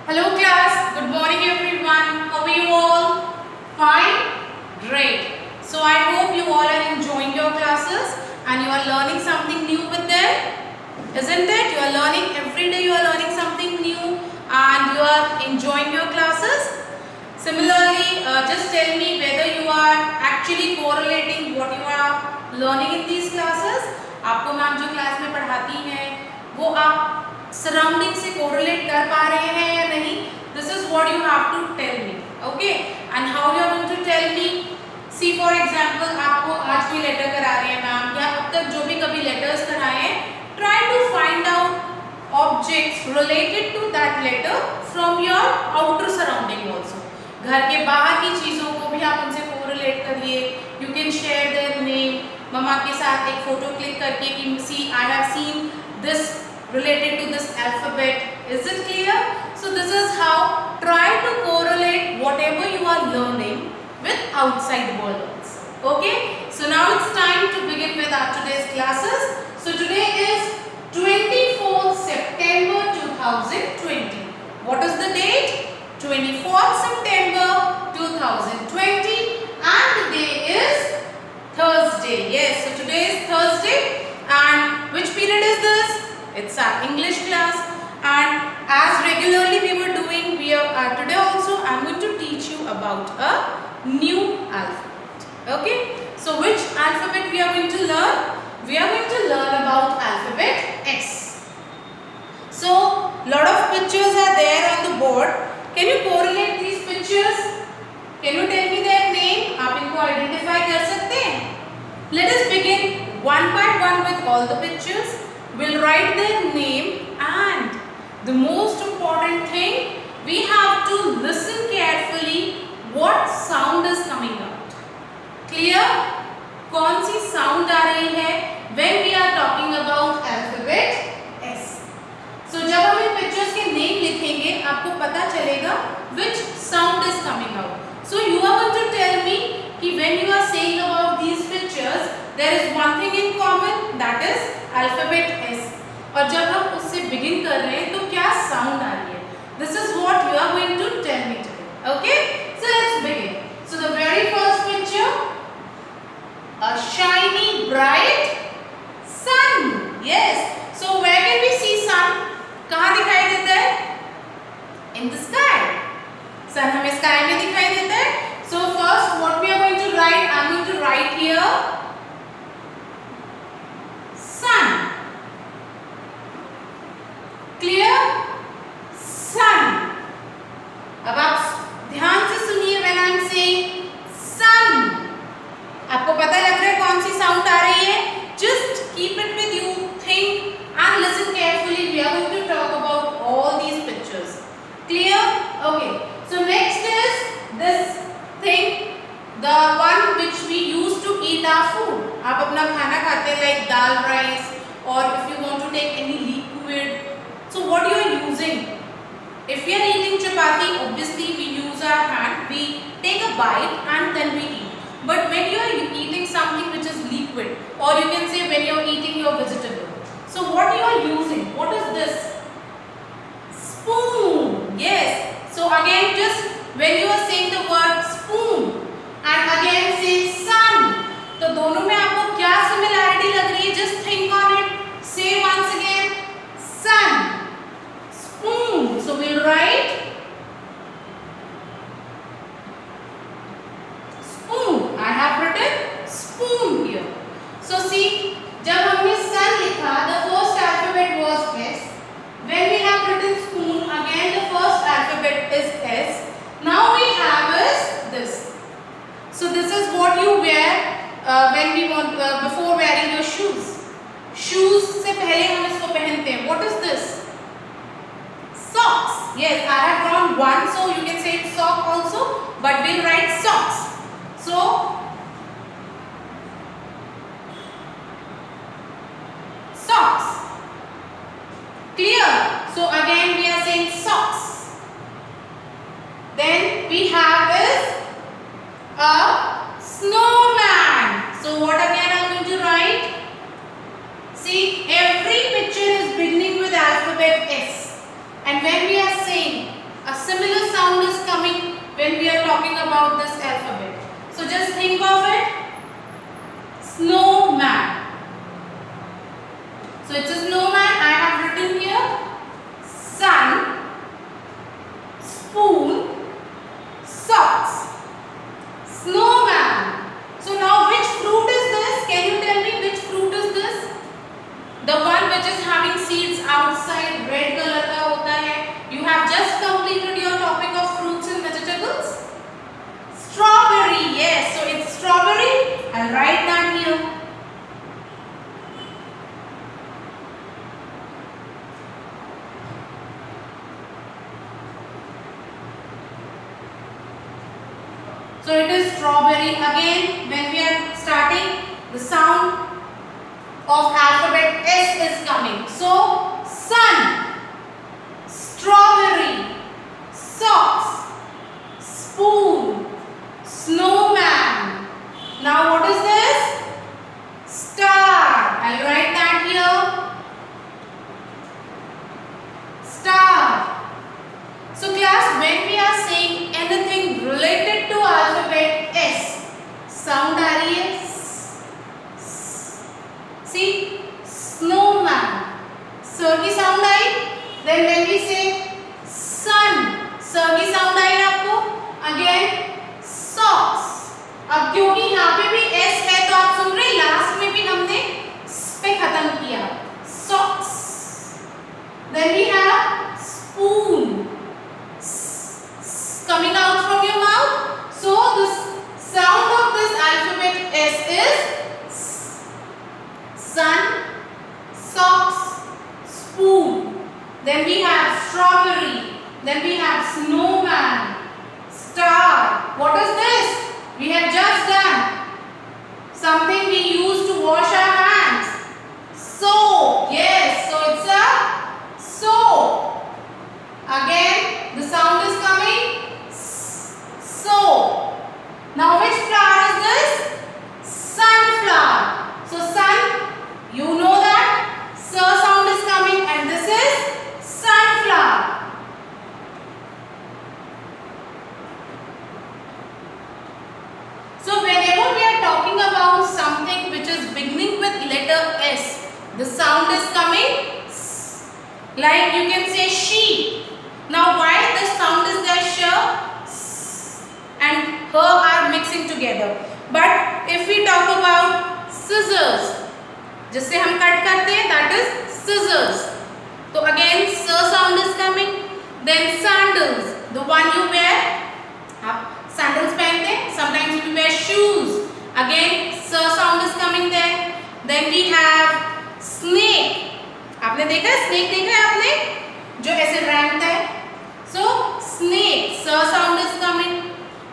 Hello class, good morning everyone. How are you all? Fine? Great. So I hope you all are enjoying your classes and you are learning something new with them. Isn't it? You are learning every day, you are learning something new and you are enjoying your classes. Similarly, just tell me whether you are actually correlating what you are learning in these classes. आपको ma'am जो class में पढ़ाती हैं वो आप surrounding से correlate कर पा रहे हैं या नहीं. This is what you have to tell me. Okay, and how you are going to tell me. See for example आपको आज कोई लेटर करा रहे हैं मैम या अब तक जो भी कभी लेटर्स कराए हैं, try to find out objects related to that letter from your outer surrounding also. घर के बाहर की चीज़ों को भी आप उनसे कोरिलेट करिए. You can share their name. मम्मा के साथ एक फोटो क्लिक करके कि see I have seen this related to this alphabet. Is it clear? So this is how try to correlate whatever you are learning with outside world also. Okay? So now it's time to begin with our today's classes. So today is 24th September 2020. What is the date? 24th September 2020 and the day is Thursday. Yes, so today is Thursday and which period is this? It's our English class and as regularly we were doing, today also I am going to teach you about a new alphabet. Okay, so which alphabet we are going to learn? We are going to learn about alphabet S. So lot of pictures are there on the board. Can you correlate these pictures? Can you tell me their name? आप इनको identify कर सकते हैं? Let us begin one by one with all the pictures. We'll write their name and the most important thing, we have to listen carefully what sound is coming out. Clear? कौन सी sound आ रही है when we are talking about alphabet S. So जब हम इन pictures के name लिखेंगे आपको पता चलेगा which sound is coming out. So you are going to tell me कि when you are saying about these pictures there is one thing in common, that is alphabet S. और जब हम उससे begin कर रहे हैं तो क्या sound आ रही है? This is what you are going to tell me today. Okay? So let's begin. So the very first picture, a shiny bright sun. Yes. So where can we see sun? कहाँ दिखाई देता है? In the sky. Sun हमें sky में दिखाई देता है. So first what we are going to write? I am going to write here sun. Clear? Sun. अब आप ध्यान से सुनिए when I am saying sun. आपको पता लग रहा है कौन सी साउंड आ रही है? Just keep it with you, think and listen carefully. We are going to talk about all these pictures. Clear? Okay. So next is this thing, the one which we use to eat our food. आप अपना खाना खाते हैं like dal rice or if you want to take any liquid. So what you are using? If we are eating chapati, obviously we use our hand. We take a bite and then we eat. But when you are eating something which is liquid, or you can say when you are eating your vegetable. So what you are using? What is this? Spoon. Yes. So again, just when you are saying the word spoon and again say sun, तो दोनों में आपको क्या similarity लग रही है? Just think on it. Say once again, sun, spoon. So we'll write spoon. I have written spoon here. So see, जब हमने sun लिखा, the first alphabet was S. When we have written spoon, again the first alphabet is S. Now we have is this. So this is what you wear when we want before wearing your shoes. Shoes से पहले हम इसको पहनते हैं. What is this? Socks. Yes, I have drawn one, so you can say sock also, but we'll write socks. So socks. Clear? So again we are saying socks. Then we have is a snowman. So what again I am going to write? See, every picture is beginning with alphabet S. And when we are saying similar sound is coming when we are talking about this alphabet. So just think of it. Snowman. So it's a snowman. I have written here sun, spoon, socks, snowman. So now which fruit is this? Can you tell me which fruit is this? The one which is having seeds outside, red color का होता है. You have just completed your topic of fruits and vegetables. Strawberry, yes. So it's strawberry. I'll write that here. So it is strawberry. Again, when we are starting, the sound of alphabet S is coming. So sun, strawberry, socks, spoon, snowman. Now what is this? Star. I'll write that here. Star. So class, when we are saying anything related to alphabet S, sound आ रही है. See, snowman. Sir की sound I. Then when we say sun, sir की sound आई आपको. Again socks. अब क्योंकि यहाँ पे भी S है तो आप सुन रहे, लास्ट में भी हमने S पे खत्म किया. Socks. Then we have spoon. Coming out from your mouth. So the sound of this alphabet S is sun, socks, spoon. Then we have strawberry. Then we have snowman, star. What is this? We have just done something we use to wash our hands. Soap. Yes. So it's a soap. Again, the sound is coming. So, now which flower is this? Sunflower. So sun, you know that sir sound is coming and this is sunflower. So whenever we are talking about something which is beginning with letter S, the sound is coming S. Like you can say sheep. Now why the sound is there? Sh and her are mixing together. But if we talk about scissors, जिससे हम cut करते हैं, that is scissors. So again, s sound is coming. Then sandals, the one you wear. आप sandals पहनते हैं. Sometimes we wear shoes. Again, s sound is coming there. Then we have snake. आपने देखा है snake? देखा है आपने? जो ऐसे रैंकता है. So snake, s sound is coming.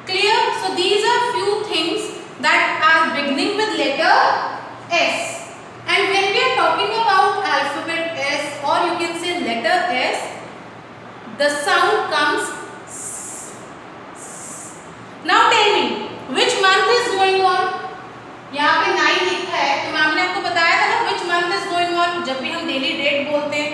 Clear? So these are few things that are beginning with letter S. And when we are talking about alphabet S, or you can say letter S, the sound comes S. Now tell me, which month is going on? यहाँ पे 9 लिखा है, तो ma'am ने आपको बताया था ना which month is going on. जब भी हम daily date बोलते हैं,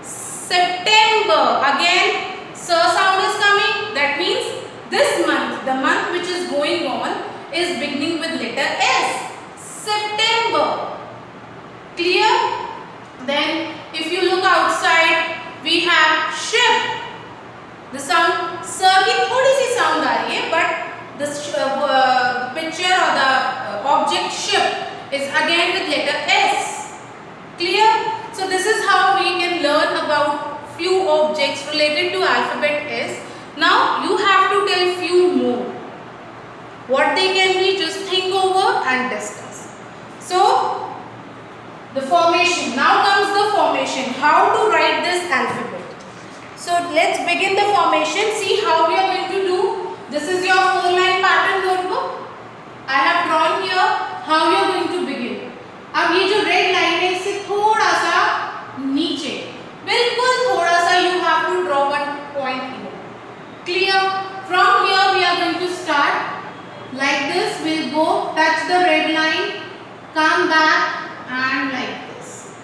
September. Again, s sound is coming. That means this month, the month which is going on, is beginning with letter S. September. Clear? Then, if you look outside, we have ship. The sound, sir की थोड़ी सी sound आ रही है, but the picture or the object ship is again with letter S. Clear? So this is how we can learn about few objects related to alphabet S. Now you have to tell few more. What they can be, just think over and discuss. So the formation. Now comes the formation. How to write this alphabet. So let's begin the formation. See how we are going to do. This is your 4-line pattern notebook. I have drawn here how you are going to begin. अब ये जो red line है इससे थोड़ा सा नीचे, बिल्कुल थोड़ा सा you have to draw one point here. Clear? From here we are going to start. Like this, we'll go touch the red line, come back and like this.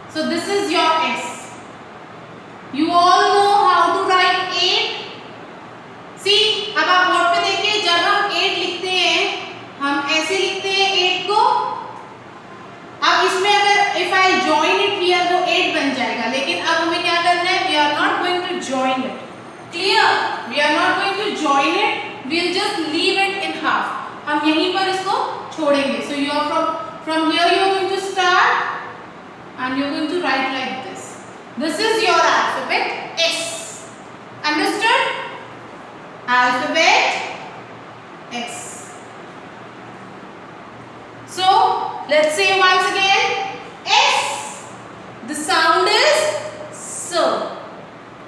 So this is your S. You all know how to write 8. छोड़ेंगे. So you are from here you are going to start and you are going to write like this. This is your alphabet S. Understood? Alphabet S. So let's say once again S. The sound is S.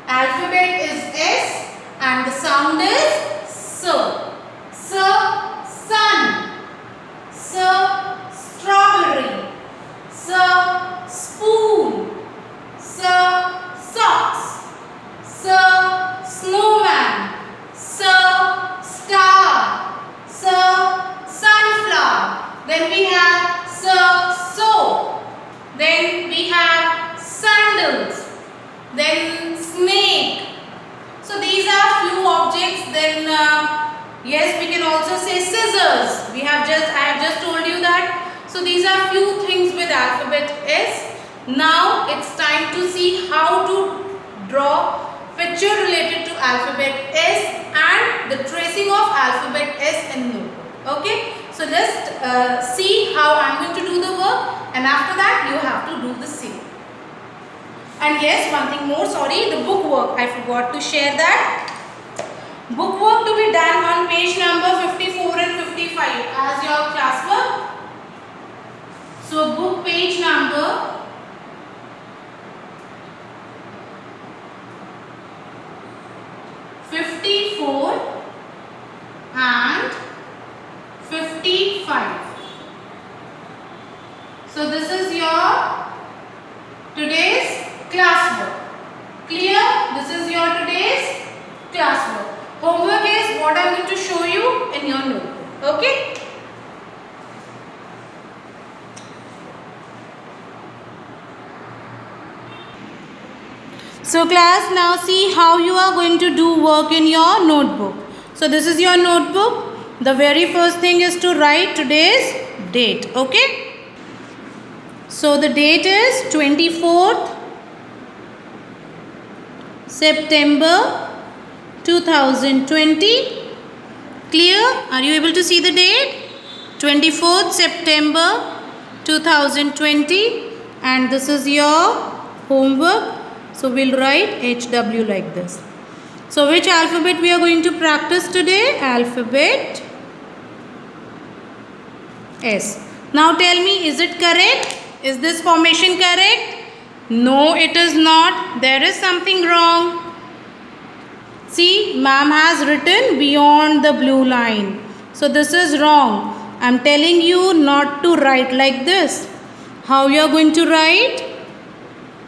Alphabet is S and the sound is S. S, sun. S, strawberry. S, spoon. S, socks. S, snowman. S, star. S, sunflower. Then we have S, soap. Then we have sandals. Then snake. So these are few objects. Then yes, we can also say scissors. I have just told you that. So these are few things with alphabet S. Now it's time to see how to draw picture related to alphabet S and the tracing of alphabet S in notebook. Okay. So let's see how I'm going to do the work, and after that you have to do the same. And yes, one thing more, sorry, the book work. I forgot to share that. Book work to be done on page number 54 and 55 as your classwork. So book page number 54 and 55. So this is your today's classwork. Clear? This is your today's classwork. Homework is what I am going to show you in your notebook. Okay? So class, now see how you are going to do work in your notebook. So this is your notebook. The very first thing is to write today's date. Okay? So the date is 24th September 2020. Clear? Are you able to see the date? 24th September 2020. And this is your homework. So we'll write HW like this. So which alphabet we are going to practice today? Alphabet S. Now tell me, is it correct? Is this formation correct? No, it is not. There is something wrong. See, ma'am has written beyond the blue line. So this is wrong. I am telling you not to write like this. How you are going to write?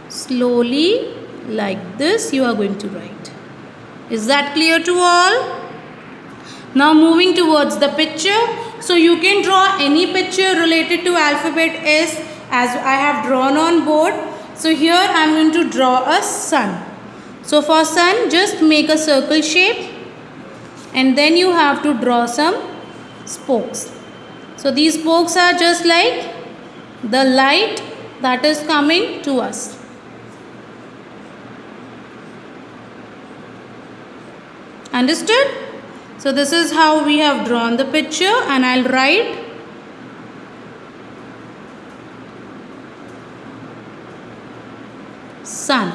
Slowly, like this you are going to write. Is that clear to all? Now moving towards the picture. So you can draw any picture related to alphabet S as I have drawn on board. So here I am going to draw a sun. So for sun, just make a circle shape and then you have to draw some spokes. So these spokes are just like the light that is coming to us. Understood? So this is how we have drawn the picture, and I'll write sun.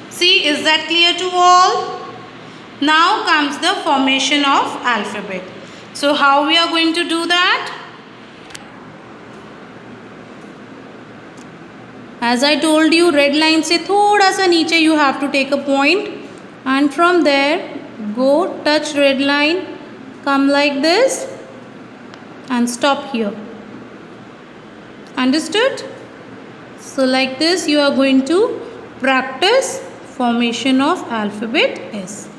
See, is that clear to all? Now comes the formation of alphabet. So how we are going to do that? As I told you, red line se thoda sa niche you have to take a point, and from there go touch red line, come like this and stop here. Understood? So like this you are going to practice formation of alphabet S.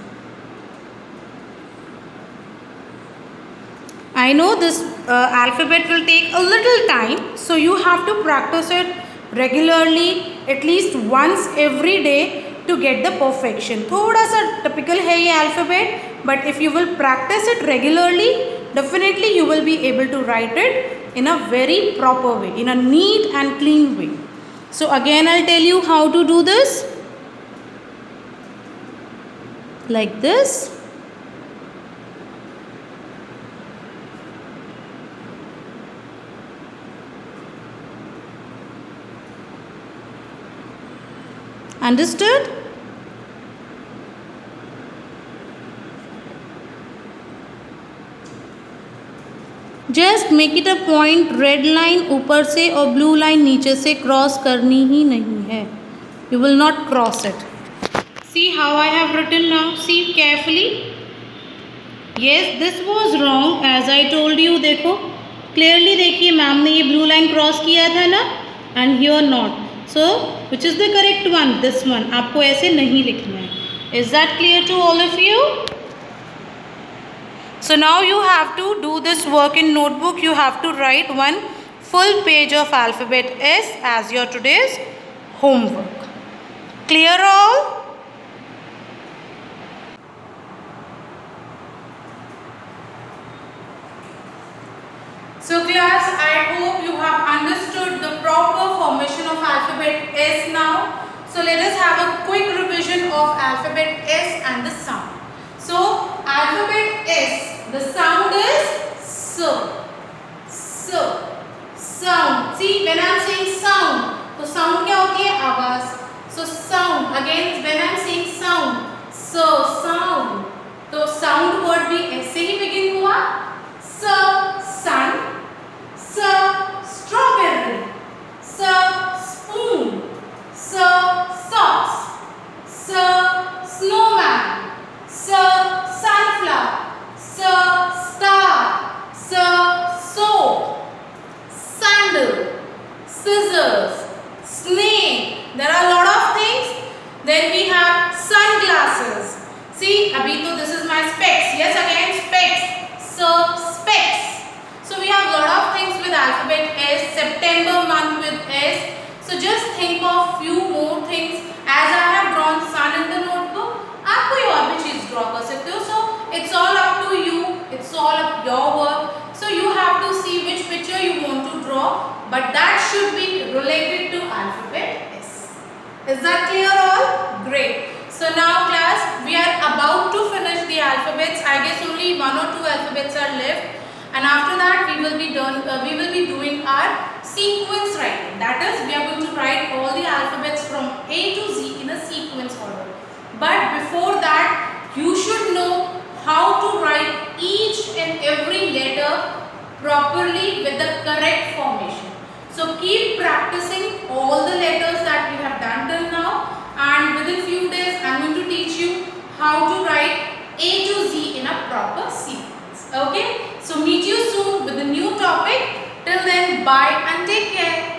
I know this alphabet will take a little time, so you have to practice it regularly, at least once every day, to get the perfection. थोड़ा सा typical है ये alphabet, but if you will practice it regularly, definitely you will be able to write it in a very proper way, in a neat and clean way. So again I'll tell you how to do this. Like this. Understood? Just make it a point, red line ऊपर से और blue line नीचे से cross करनी ही नहीं है. You will not cross it. See how I have written now. See carefully. Yes, this was wrong as I told you. देखो क्लियरली, देखिए मैम ने ये ब्लू लाइन क्रॉस किया था ना, and here not. So which is the correct one? This one. आपको ऐसे नहीं लिखना है. Is that clear to all of you? So now you have to do this work in notebook. You have to write one full page of alphabet S as your today's homework. Clear all? So class, I hope you have understood the proper formation of alphabet S now. So let us have a quick revision of alphabet S and the sound. So alphabet S, the sound is S. S. Sound. See, when I am saying sound, तो sound क्या होती है? आवाज. So sound. Again, when I am saying sound, so sound. तो sound word भी ऐसे ही begin हुआ. S, sun. S, strawberry. S, spoon. S, socks. S, snowman. S, sunflower. S, star. S, soap. Sandal. Scissors. Snake. There are a lot of things. Then we have sunglasses. See, abhi to this is my specs. Yes, again specs. So specs. So we have a lot of things with alphabet S. September month with S. So just think of few more things. As I have drawn sun in the notebook, आप कोई और भी चीज draw कर सकते हो. So it's all up to you. It's all up your work. So you have to see which picture you want to draw, but that should be related to alphabet S. Is that clear all? Great. So now class, we are about to finish the alphabets. I guess only 1 or 2 alphabets are left, and after that we will be done. We will be doing our sequence writing. That is, we are going to write all the alphabets from A to Z in a sequence order. But before that, you should know how to write each and every letter properly with the correct formation. So keep practicing all the letters that we have done till now, and within few days I am going to teach you how to write A to Z in a proper sequence. Okay? So meet you soon with a new topic. Till then, bye and take care.